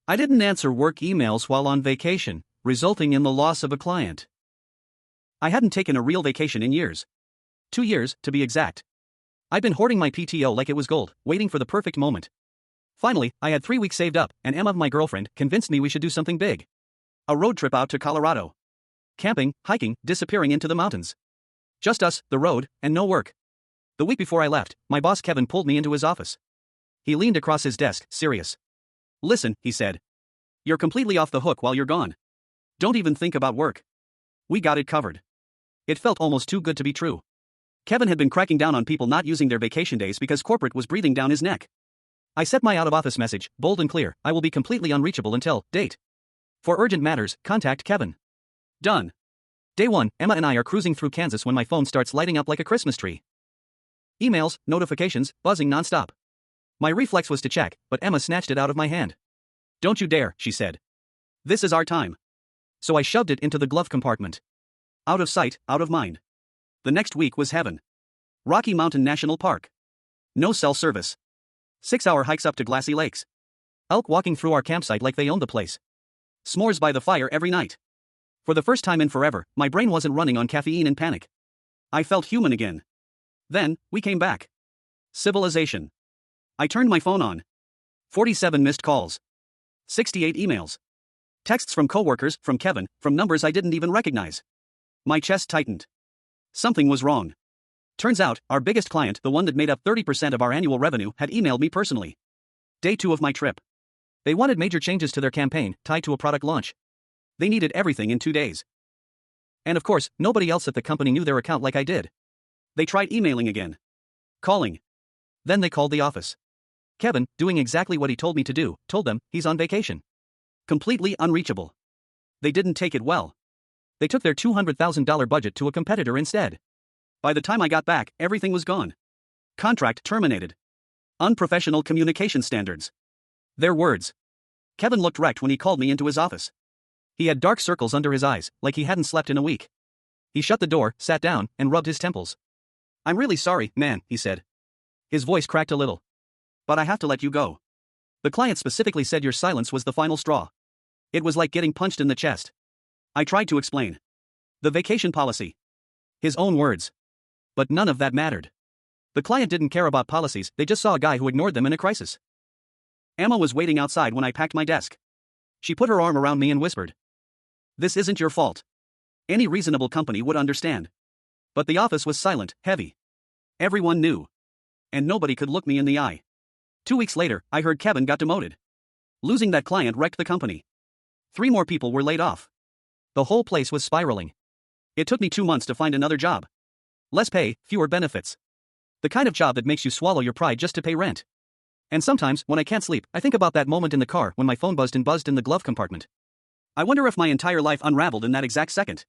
I didn't answer work emails while on vacation, resulting in the loss of a client. I hadn't taken a real vacation in years. 2 years, to be exact. I'd been hoarding my PTO like it was gold, waiting for the perfect moment. Finally, I had 3 weeks saved up, and Emma, my girlfriend, convinced me we should do something big. A road trip out to Colorado. Camping, hiking, disappearing into the mountains. Just us, the road, and no work. The week before I left, my boss Kevin pulled me into his office. He leaned across his desk, serious. "Listen," he said. "You're completely off the hook while you're gone. Don't even think about work. We got it covered." It felt almost too good to be true. Kevin had been cracking down on people not using their vacation days because corporate was breathing down his neck. I set my out-of-office message, bold and clear: I will be completely unreachable until, date. For urgent matters, contact Kevin. Done. Day 1, Emma and I are cruising through Kansas when my phone starts lighting up like a Christmas tree. Emails, notifications, buzzing nonstop. My reflex was to check, but Emma snatched it out of my hand. "Don't you dare," she said. "This is our time." So I shoved it into the glove compartment. Out of sight, out of mind. The next week was heaven. Rocky Mountain National Park. No cell service. 6-hour hikes up to glassy lakes. Elk walking through our campsite like they owned the place. S'mores by the fire every night. For the first time in forever, my brain wasn't running on caffeine and panic. I felt human again. Then, we came back. Civilization. I turned my phone on. 47 missed calls. 68 emails. Texts from coworkers, from Kevin, from numbers I didn't even recognize. My chest tightened. Something was wrong. Turns out, our biggest client, the one that made up 30% of our annual revenue, had emailed me personally. Day 2 of my trip. They wanted major changes to their campaign, tied to a product launch. They needed everything in 2 days. And of course, nobody else at the company knew their account like I did. They tried emailing again. Calling. Then they called the office. Kevin, doing exactly what he told me to do, told them he's on vacation. Completely unreachable. They didn't take it well. They took their $200,000 budget to a competitor instead. By the time I got back, everything was gone. Contract terminated. Unprofessional communication standards. Their words. Kevin looked wrecked when he called me into his office. He had dark circles under his eyes, like he hadn't slept in a week. He shut the door, sat down, and rubbed his temples. "I'm really sorry, man," he said. His voice cracked a little. "But I have to let you go. The client specifically said your silence was the final straw." It was like getting punched in the chest. I tried to explain. The vacation policy. His own words. But none of that mattered. The client didn't care about policies, they just saw a guy who ignored them in a crisis. Emma was waiting outside when I packed my desk. She put her arm around me and whispered, "This isn't your fault. Any reasonable company would understand." But the office was silent, heavy. Everyone knew. And nobody could look me in the eye. 2 weeks later, I heard Kevin got demoted. Losing that client wrecked the company. 3 more people were laid off. The whole place was spiraling. It took me 2 months to find another job. Less pay, fewer benefits. The kind of job that makes you swallow your pride just to pay rent. And sometimes, when I can't sleep, I think about that moment in the car when my phone buzzed in the glove compartment. I wonder if my entire life unraveled in that exact second.